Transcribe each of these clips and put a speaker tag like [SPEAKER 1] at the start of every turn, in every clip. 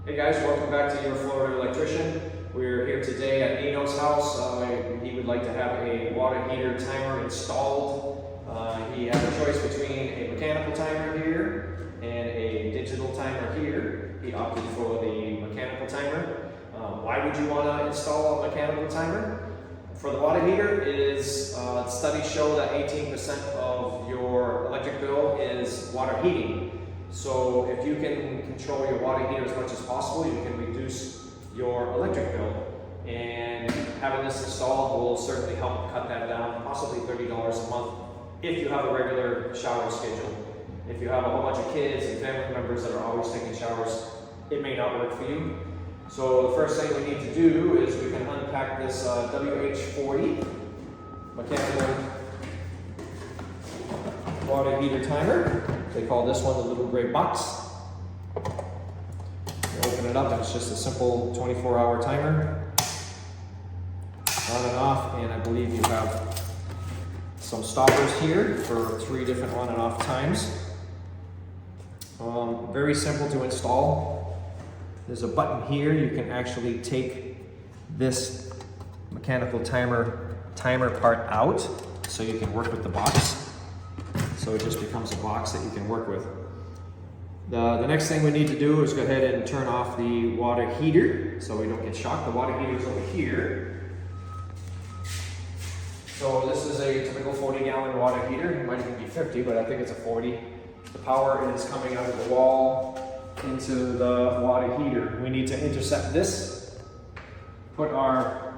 [SPEAKER 1] Hey guys, welcome back to Your Florida Electrician. We're here today at Nino's house. He would like to have a water heater timer installed. He had a choice between a mechanical timer here and a digital timer here. He opted for the mechanical timer. Why would you want to install a mechanical timer? For the water heater, studies show that 18% of your electric bill is water heating. So if you can control your water heater as much as possible, you can reduce your electric bill. And having this installed will certainly help cut that down, possibly $30 a month, if you have a regular shower schedule. If you have a whole bunch of kids and family members that are always taking showers, it may not work for you. So the first thing we need to do is we can unpack this WH-40 mechanical water heater timer. They call this one the little gray box. You open it up and it's just a simple 24-hour timer. On and off, and I believe you have some stoppers here for 3 different on and off times. Very simple to install. There's a button here. You can actually take this mechanical timer part out so you can work with the box. So it just becomes a box that you can work with. The next thing we need to do is go ahead and turn off the water heater so we don't get shocked. The water heater is over here. So this is a typical 40-gallon water heater. It might even be 50, but I think it's a 40. The power is coming out of the wall into the water heater. We need to intercept this, put our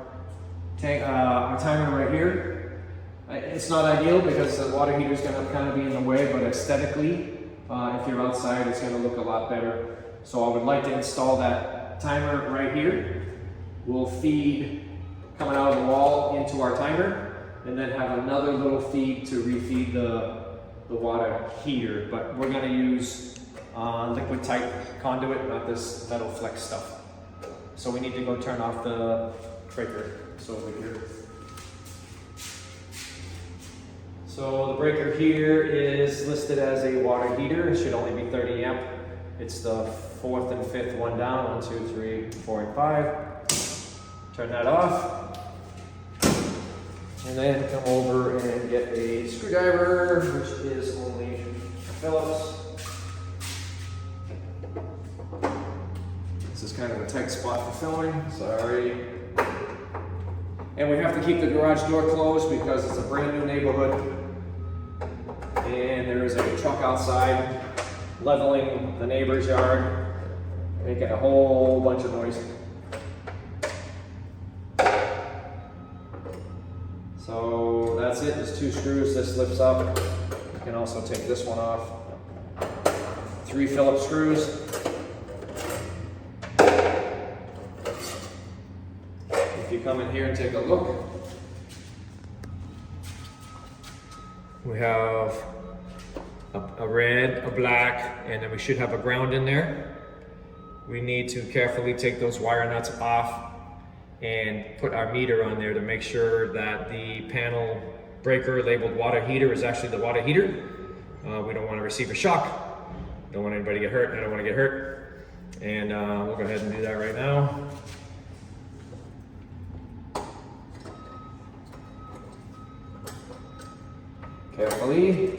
[SPEAKER 1] timer right here. It's not ideal because the water heater is going to kind of be in the way, but aesthetically, if you're outside, it's going to look a lot better. So I would like to install that timer right here. We'll feed coming out of the wall into our timer, and then have another little feed to refeed the water heater. But we're going to use liquid type conduit, not this metal flex stuff. So we need to go turn off the breaker. So over here. So the breaker here is listed as a water heater. It should only be 30 amp. It's the 4th and 5th one down. 1, 2, 3, 4, and 5. Turn that off. And then come over and get a screwdriver, which is only Phillips. This is kind of a tight spot for filming, sorry. And we have to keep the garage door closed because it's a brand new neighborhood. And there is a truck outside leveling the neighbor's yard, making a whole bunch of noise. So that's it, there's 2 screws, this lifts up. You can also take this one off. 3 Phillips screws. If you come in here and take a look, we have a red, a black, and then we should have a ground in there. We need to carefully take those wire nuts off and put our meter on there to make sure that the panel breaker labeled water heater is actually the water heater. We don't want to receive a shock. Don't want anybody to get hurt. I don't want to get hurt. And we'll go ahead and do that right now. Carefully.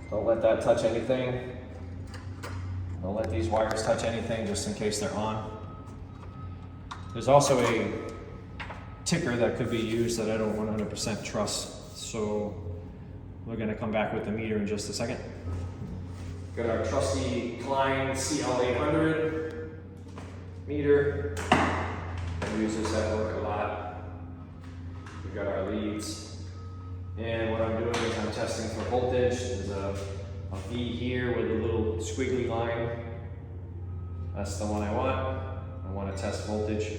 [SPEAKER 1] Don't let that touch anything. Don't let these wires touch anything just in case they're on. There's also a ticker that could be used that I don't 100% trust. So we're going to come back with the meter in just a second. Got our trusty Klein CL800 meter. We use this at work a lot. We've got our leads. And what I'm doing is I'm testing for voltage. There's a V here with a little squiggly line. That's the one I want. I want to test voltage.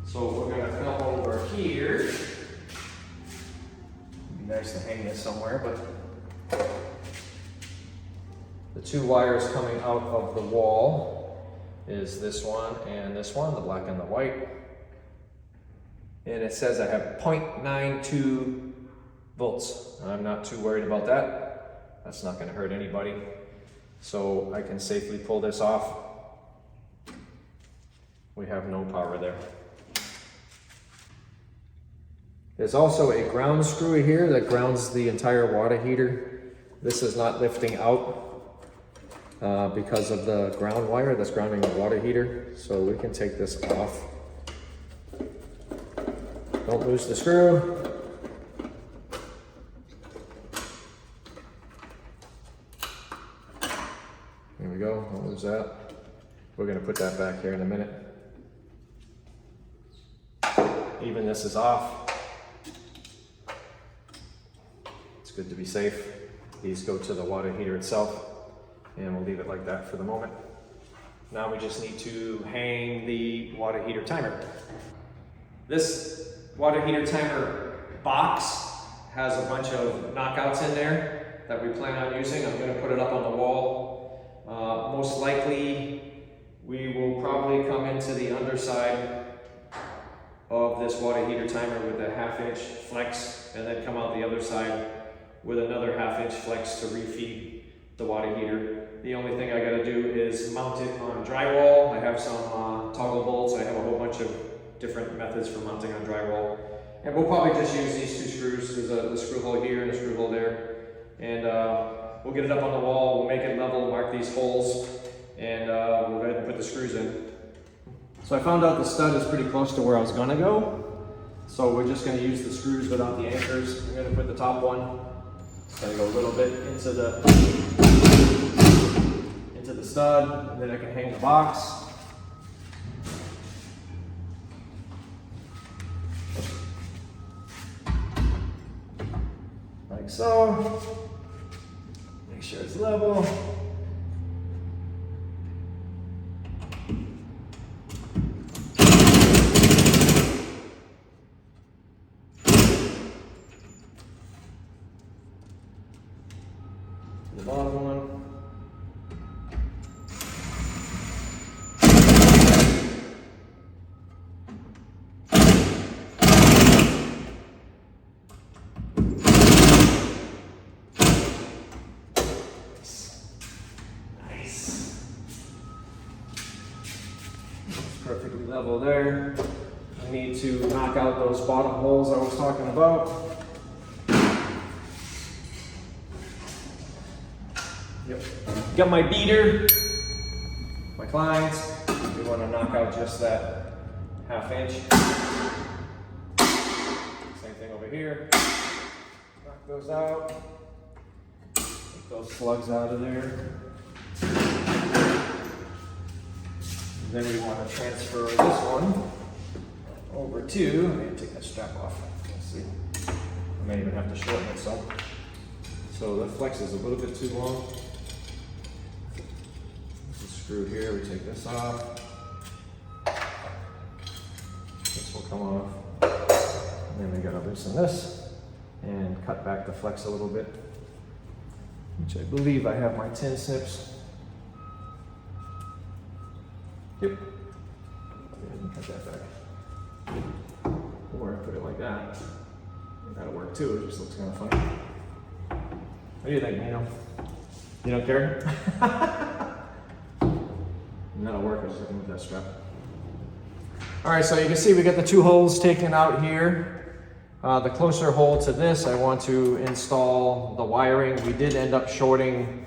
[SPEAKER 1] So we're going to come over here. It'd be nice to hang this somewhere, but the 2 wires coming out of the wall is this one and this one, the black and the white. And it says I have 0.92 volts. I'm not too worried about that. That's not going to hurt anybody. So I can safely pull this off. We have no power there. There's also a ground screw here that grounds the entire water heater. This is not lifting out because of the ground wire that's grounding the water heater. So we can take this off. Don't lose the screw. There we go, don't lose that. We're gonna put that back here in a minute. Even this is off. It's good to be safe. These go to the water heater itself, and we'll leave it like that for the moment. Now we just need to hang the water heater timer. This water heater timer box has a bunch of knockouts in there that we plan on using. I'm going to put it up on the wall. Most likely we will probably come into the underside of this water heater timer with a 1/2 inch flex, and then come out the other side with another 1/2 inch flex to refeed the water heater. The only thing I got to do is mount it on drywall. I have some toggle bolts. I have a whole bunch of different methods for mounting on drywall. And we'll probably just use these 2 screws. There's a screw hole here and a screw hole there. And we'll get it up on the wall, we'll make it level, mark these holes, and we'll go ahead and put the screws in. So I found out the stud is pretty close to where I was gonna go. So we're just gonna use the screws without the anchors. I'm gonna put the top one. It's gonna go a little bit into the stud, and then I can hang the box. Like so. Make sure it's level. The bottom one. Perfectly level there. I need to knock out those bottom holes I was talking about. Yep. Got my beater, my clients. We want to knock out just that 1/2 inch. Same thing over here. Knock those out. Take those slugs out of there. Then we want to transfer this one over to, I'm going to take that strap off. Let's see. I may even have to shorten it some. So the flex is a little bit too long. This is screwed here, we take this off. This will come off. And then we got to loosen this and cut back the flex a little bit, which I believe I have my 10 snips. Yep. Go ahead and cut that back. Or put it like that. That'll work too, it just looks kind of funny. What do you think, Nino? You don't care? And that'll work, I just have to move that strap. Alright, so you can see we got the 2 holes taken out here. The closer hole to this, I want to install the wiring. We did end up shortening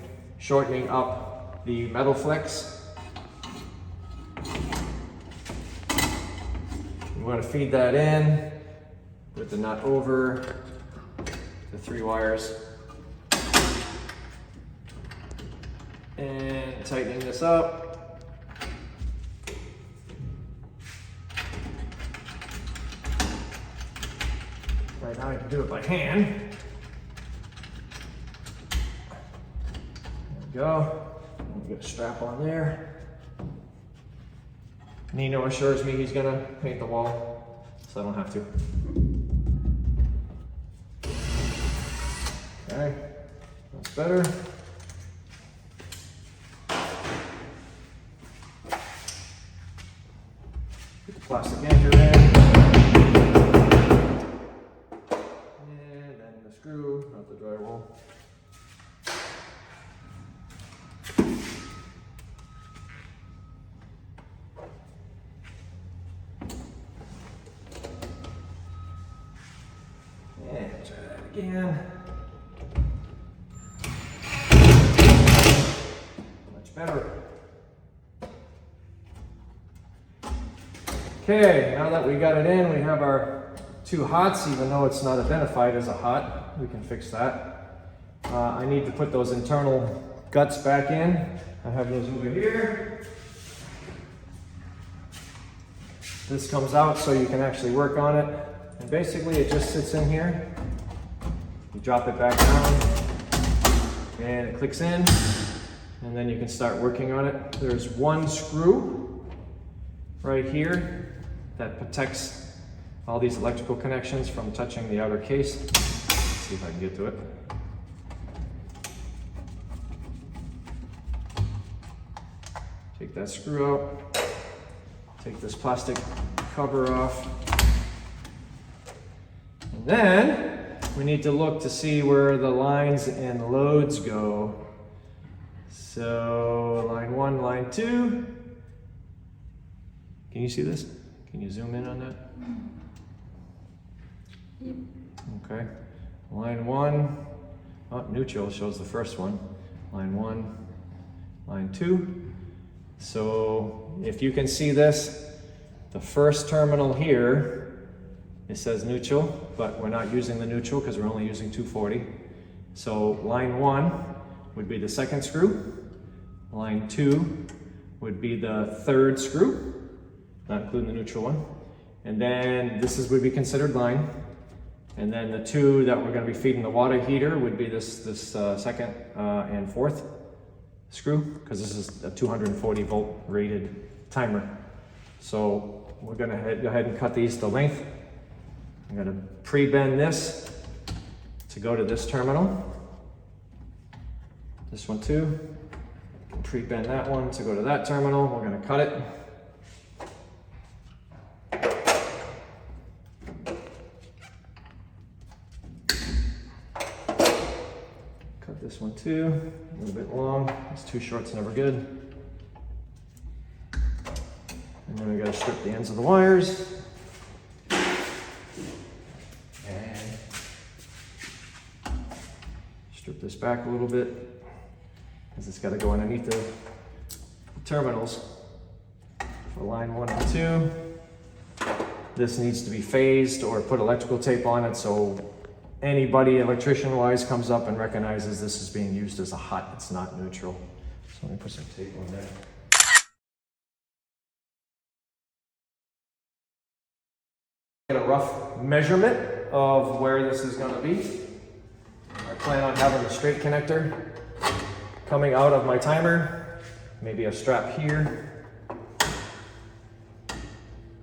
[SPEAKER 1] up the metal flex. We want to feed that in with the nut over the 3 wires and tightening this up. Right now I can do it by hand. There we go. Get a strap on there. Nino assures me he's gonna paint the wall, so I don't have to. Okay, that's better. Get the plastic anchor in. And then the drywall. And try that again. Much better. Okay, now that we got it in, we have our two hots, even though it's not identified as a hot. We can fix that. I need to put those internal guts back in. I have those over here. This comes out so you can actually work on it. And basically it just sits in here. You drop it back down and it clicks in. And then you can start working on it. There's one screw right here that protects all these electrical connections from touching the outer case. Let's see if I can get to it. Take that screw out. Take this plastic cover off. And then we need to look to see where the lines and loads go. So line 1, line 2. Can you see this? Can you zoom in on that?
[SPEAKER 2] Yep.
[SPEAKER 1] Okay. Line 1, oh, neutral shows the first one. Line 1, line 2. So if you can see this, the first terminal here, it says neutral, but we're not using the neutral because we're only using 240. So line 1 would be the second screw. Line 2 would be the third screw, not including the neutral one. And then this would be considered line. And then the two that we're going to be feeding the water heater would be this second and fourth screw, because this is a 240 volt rated timer. So we're going to go ahead and cut these to length. I'm going to pre-bend this to go to this terminal. This one too. Pre-bend that one to go to that terminal. We're going to cut it. Cut this one too, a little bit long. It's too short, it's never good. And then we got to strip the ends of the wires. And strip this back a little bit, because it's got to go underneath the terminals for line 1 and 2. This needs to be phased or put electrical tape on it so anybody electrician-wise comes up and recognizes this is being used as a hot, it's not neutral. So let me put some tape on there. Get a rough measurement of where this is going to be. I plan on having a straight connector coming out of my timer, maybe a strap here,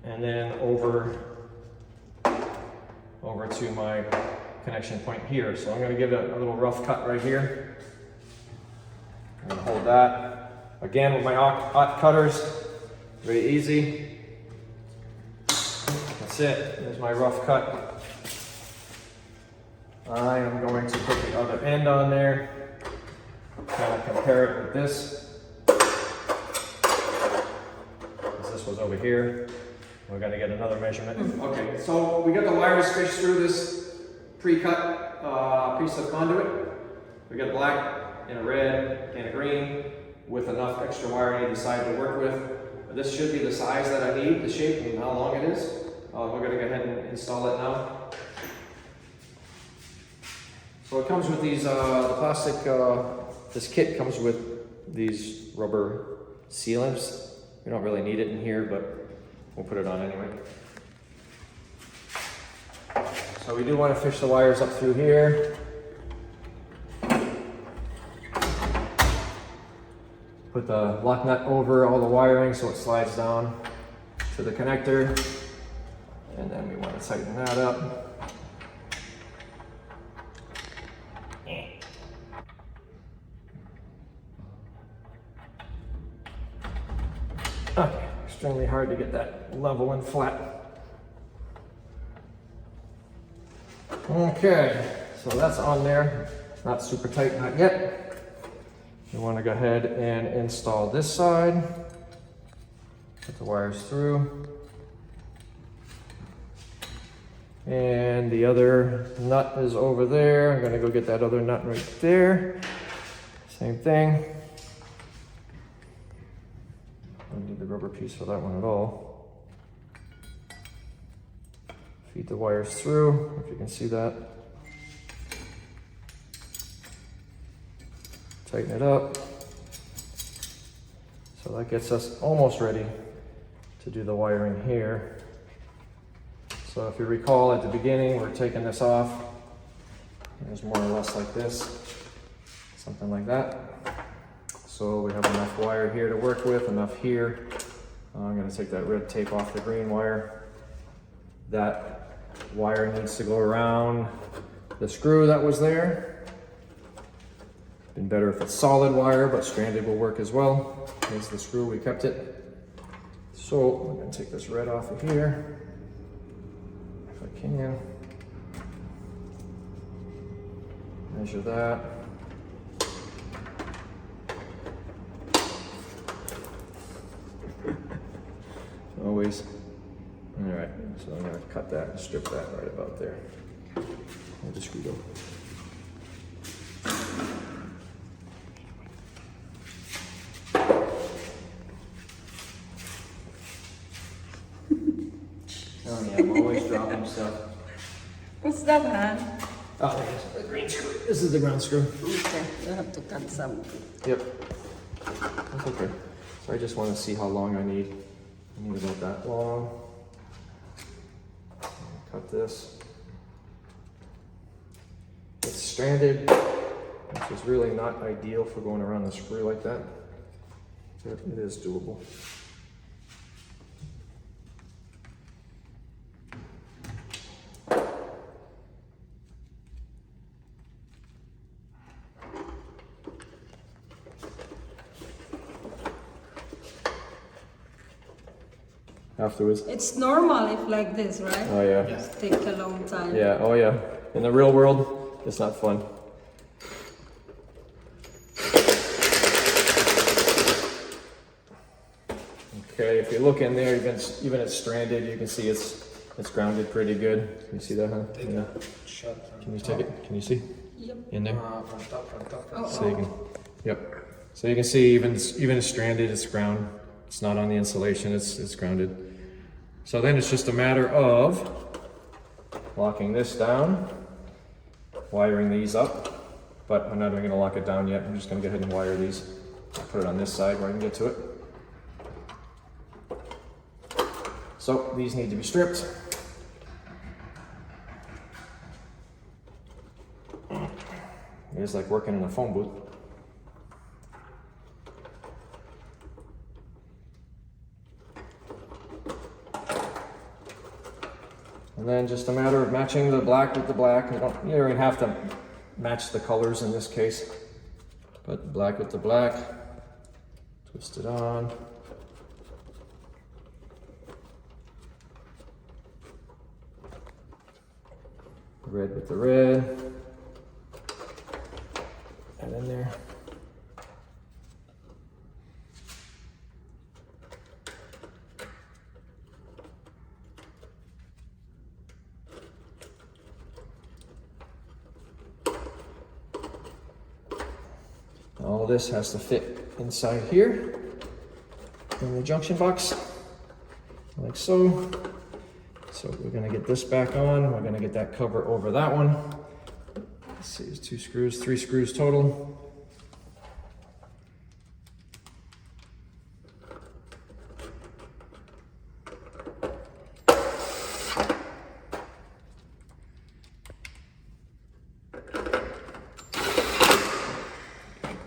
[SPEAKER 1] and then over to my connection point here. So I'm going to give it a little rough cut right here. I'm going to hold that. Again, with my hot cutters, very easy. That's it. There's my rough cut. I am going to put the other end on there. Kind of compare it with this. This was over here. We're going to get another measurement. Okay, so we got the wires fished through this pre-cut piece of conduit. We got a black and a red and a green with enough extra wire on either side to work with. This should be the size that I need, the shape and how long it is. We're going to go ahead and install it now. So it comes with these, the plastic, this kit comes with these rubber sealants. We don't really need it in here, but we'll put it on anyway. So we do want to fish the wires up through here. Put the lock nut over all the wiring so it slides down to the connector. And then we want to tighten that up. Okay, extremely hard to get that level and flat. Okay, so that's on there. not super tight, not yet. You want to go ahead and install this side. Put the wires through. And the other nut is over there. I'm gonna go get that other nut right there. Same thing. Don't need the rubber piece for that one at all. Feed the wires through, if you can see that. Tighten it up. So that gets us almost ready to do the wiring here. So if you recall at the beginning, we're taking this off. It's more or less like this, something like that. So we have enough wire here to work with, enough here. I'm gonna take that red tape off the green wire. That wire needs to go around the screw that was there. Been better if it's solid wire, but stranded will work as well. Here's the screw, we kept it. So I'm gonna take this red off of here. Can measure that. Always. All right, so I'm going to cut that and strip that right about there. I'll just screw it over. Oh yeah, I'm always dropping stuff.
[SPEAKER 2] What's that, man?
[SPEAKER 1] Oh, there's the green screw. This is the ground screw.
[SPEAKER 2] Okay, you have to cut some.
[SPEAKER 1] Yep. That's okay. So I just want to see how long I need. I need about that long. Cut this. It's stranded, which is really not ideal for going around the screw like that. But it is doable. Afterwards.
[SPEAKER 2] It's normal if like this, right?
[SPEAKER 1] Oh yeah.
[SPEAKER 2] It takes a long time.
[SPEAKER 1] Yeah, oh yeah. In the real world, it's not fun. Okay, if you look in there, even it's stranded, you can see it's grounded pretty good. Can you see that, huh? Yeah. Can you take it? Can you see?
[SPEAKER 2] Yep.
[SPEAKER 1] In there?
[SPEAKER 3] From top.
[SPEAKER 2] Oh,
[SPEAKER 1] So you can, yep. So you can see even it's stranded, it's ground. It's not on the insulation, it's grounded. So then it's just a matter of locking this down, wiring these up, but I'm not even gonna lock it down yet. I'm just gonna go ahead and wire these. I'll put it on this side where I can get to it. So these need to be stripped. It's like working in a phone booth. And then just a matter of matching the black with the black. You don't even have to match the colors in this case, but black with the black, twist it on. Red with the red, and in there. All this has to fit inside here in the junction box, like so. So we're gonna get this back on. We're gonna get that cover over that one. Let's see, there's 2 screws, 3 screws total.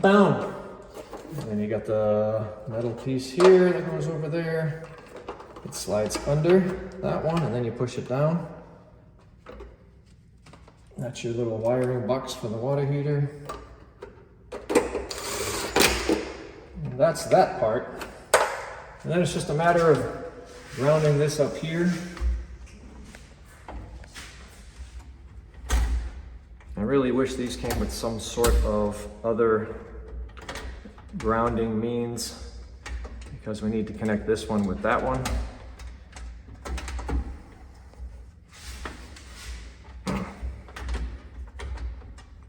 [SPEAKER 1] Boom. And then you got the metal piece here that goes over there. It slides under that one, and then you push it down. That's your little wiring box for the water heater. And that's that part. And then it's just a matter of rounding this up here. I really wish these came with some sort of other grounding means, because we need to connect this one with that one.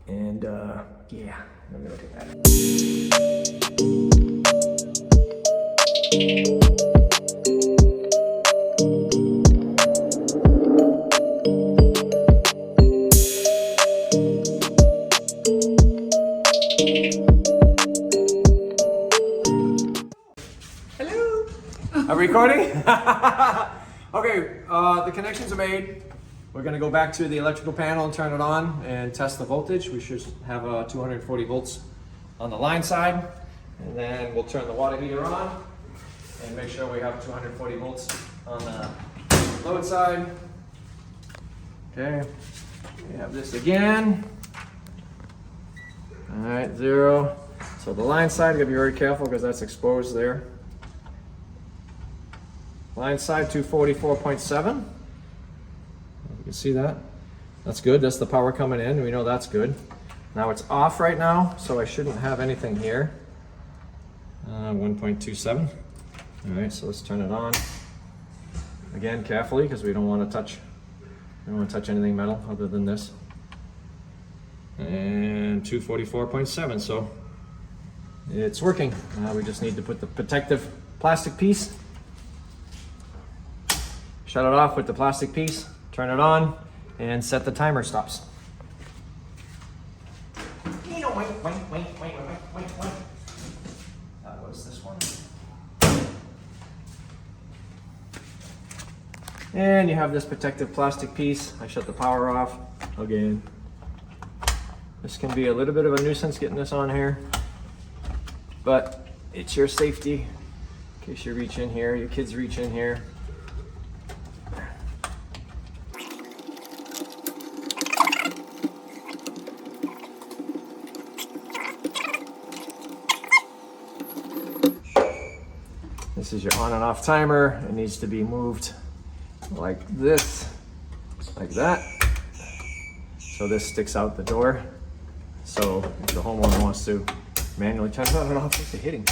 [SPEAKER 1] And yeah, let me look at that. Are we recording? Okay, the connections are made. We're gonna go back to the electrical panel and turn it on and test the voltage. We should have 240 volts on the line side. And then we'll turn the water heater on and make sure we have 240 volts on the load side. Okay, we have this again. All right, 0. So the line side, you gotta be very careful because that's exposed there. Line side 244.7. You can see that. That's good. That's the power coming in. We know that's good. Now it's off right now, so I shouldn't have anything here. 1.27. All right, so let's turn it on. Again, carefully, because we don't want to touch. We don't want to touch anything metal other than this. And 244.7. So it's working. Now we just need to put the protective plastic piece. Shut it off with the plastic piece, turn it on, and set the timer stops. Wait. That was this one. And you have this protective plastic piece. I shut the power off again. This can be a little bit of a nuisance getting this on here, but it's your safety in case you reach in here, your kids reach in here. This is your on and off timer. It needs to be moved like this, like that. So this sticks out the door. So if the homeowner wants to manually turn it on and off, what's it hitting?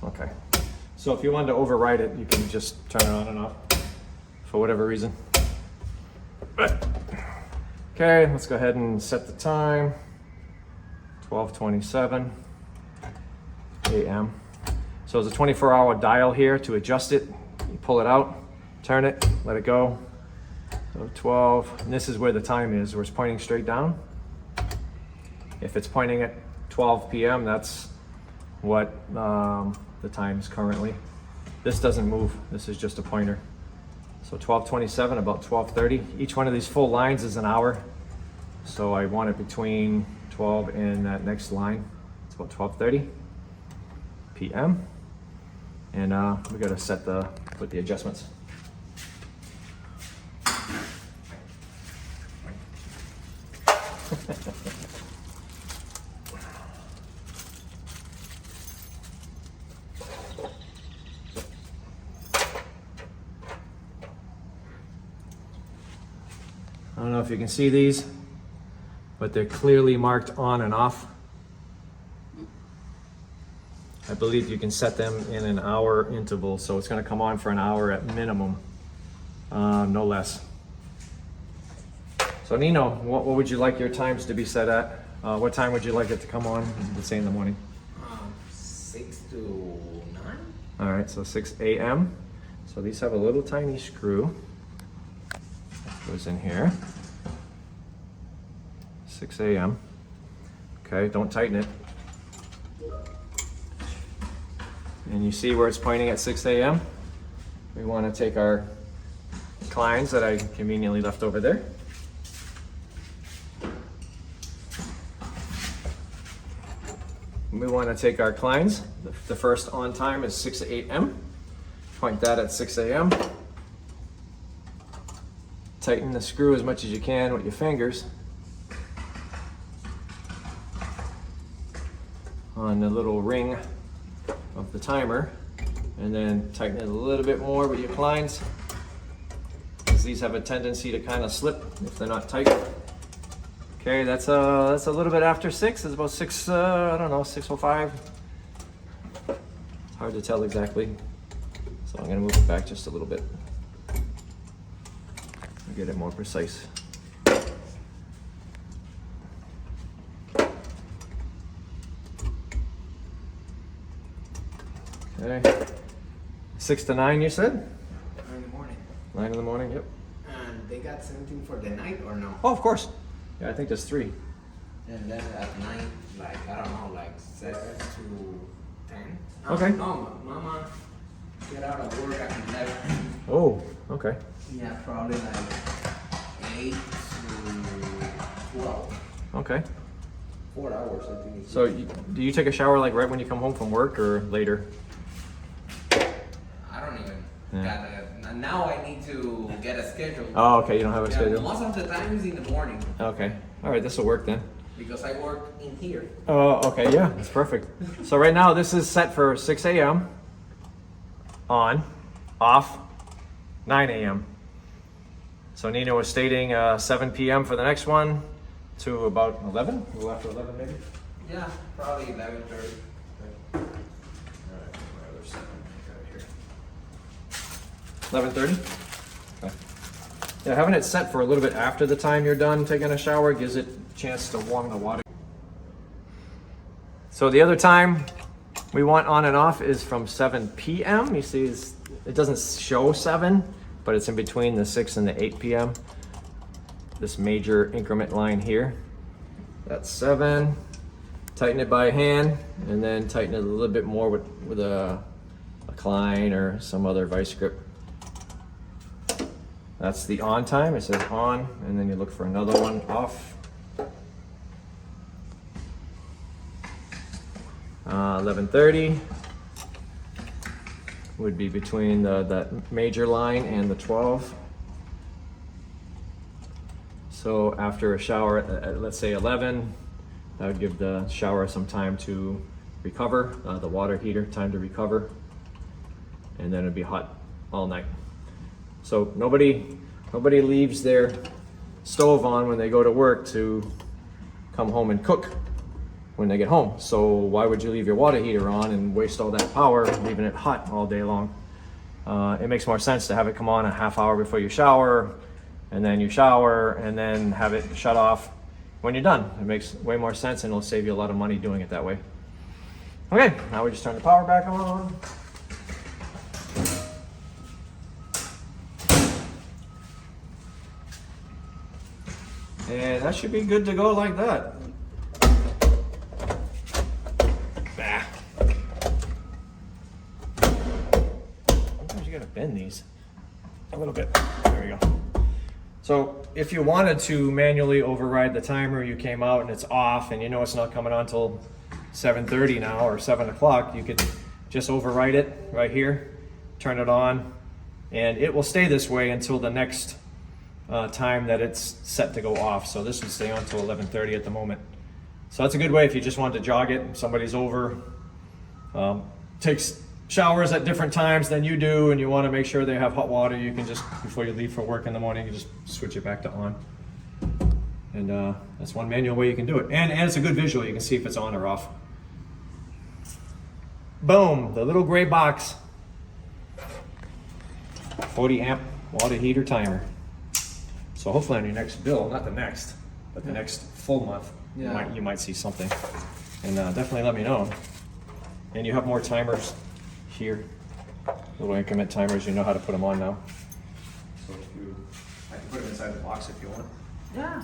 [SPEAKER 1] Okay. So if you wanted to override it, you can just turn it on and off for whatever reason. Okay, let's go ahead and set the time. 12:27 a.m. So there's a 24-hour dial here to adjust it. You pull it out, turn it, let it go. So 12, and this is where the time is, where it's pointing straight down. If it's pointing at 12 p.m., that's what the time is currently. This doesn't move, this is just a pointer. So 12:27, about 12:30. Each one of these full lines is an hour. So I want it between 12 and that next line. It's about 12:30 p.m. And we gotta put the adjustments. I don't know if you can see these, but they're clearly marked on and off. I believe you can set them in an hour interval, so it's going to come on for an hour at minimum, no less. So Nino, what would you like your times to be set at? What time would you like it to come on, let's say in the morning?
[SPEAKER 3] 6 to 9.
[SPEAKER 1] All right, so 6 a.m. So these have a little tiny screw. Goes in here. 6 a.m. Okay, don't tighten it. And you see where it's pointing at 6 a.m.? We want to take our Kleins that I conveniently left over there. We want to take our Kleins. The first on time is 6 a.m. Point that at 6 a.m. Tighten the screw as much as you can with your fingers on the little ring of the timer, and then tighten it a little bit more with your clines, because these have a tendency to kind of slip if they're not tight. Okay, that's a little bit after 6. It's about 6, I don't know, 6:05. It's hard to tell exactly. So I'm gonna move it back just a little bit. Get it more precise. Okay. 6 to 9, you said?
[SPEAKER 3] 9 in the morning.
[SPEAKER 1] 9 in the morning, yep.
[SPEAKER 3] And they got something for the night or no?
[SPEAKER 1] Oh, of course. Yeah, I think there's 3.
[SPEAKER 3] And then at night, like, I don't know, like 7 to 10? No,
[SPEAKER 1] Okay.
[SPEAKER 3] No, Mama get out of work at 11.
[SPEAKER 1] Oh, okay.
[SPEAKER 3] Yeah, probably like 8 to 12.
[SPEAKER 1] Okay.
[SPEAKER 3] 4 hours, I think.
[SPEAKER 1] So do you take a shower like right when you come home from work or later?
[SPEAKER 3] I don't even
[SPEAKER 1] Yeah.
[SPEAKER 3] now I need to get a schedule.
[SPEAKER 1] Oh, okay, you don't have a
[SPEAKER 3] Yeah,
[SPEAKER 1] schedule?
[SPEAKER 3] most of the time is in the morning
[SPEAKER 1] Okay. All right, this will work then.
[SPEAKER 3] because I work in here.
[SPEAKER 1] Oh, okay, yeah, that's perfect. So right now this is set for 6 a.m. on, off, 9 a.m. So Nina was stating 7 p.m. for the next one to about 11, a little after 11 maybe?
[SPEAKER 3] Yeah, probably 11:30.
[SPEAKER 1] All right, my other 7, here. 11:30? Okay. Yeah, having it set for a little bit after the time you're done taking a shower gives it a chance to warm the water. So the other time we want on and off is from 7 p.m. You see, it doesn't show 7, but it's in between the 6 and the 8 p.m. This major increment line here. That's 7. Tighten it by hand, and then tighten it a little bit more with a Klein or some other vice grip. That's the on time. It says on, and then you look for another one off. 11:30 would be between that major line and the 12. So after a shower at let's say 11, that would give the shower some time to recover, the water heater time to recover, and then it'd be hot all night. So nobody leaves their stove on when they go to work to come home and cook when they get home. So why would you leave your water heater on and waste all that power leaving it hot all day long? It makes more sense to have it come on a half hour before you shower, and then you shower, and then have it shut off when you're done. It makes way more sense, and it'll save you a lot of money doing it that way. Okay, now we just turn the power back on. And that should be good to go like that. Bah. Sometimes you gotta bend these a little bit. There we go. So if you wanted to manually override the timer, you came out and it's off and you know it's not coming on till 7:30 now or 7 o'clock, you could just override it right here, turn it on, and it will stay this way until the next time that it's set to go off. So this would stay on till 11:30 at the moment. So that's a good way if you just wanted to jog it. Somebody's over, takes showers at different times than you do, and you want to make sure they have hot water, you can just, before you leave for work in the morning, you just switch it back to on. And that's one manual way you can do it. And it's a good visual, you can see if it's on or off. Boom, the little gray box. 40 amp water heater timer. So hopefully on your next bill, not the next, but the next full month,
[SPEAKER 3] Yeah.
[SPEAKER 1] you might see something. And definitely let me know. And you have more timers here, little increment timers, you know how to put them on now. So if you, I can put them inside the box if you want.
[SPEAKER 3] Yeah,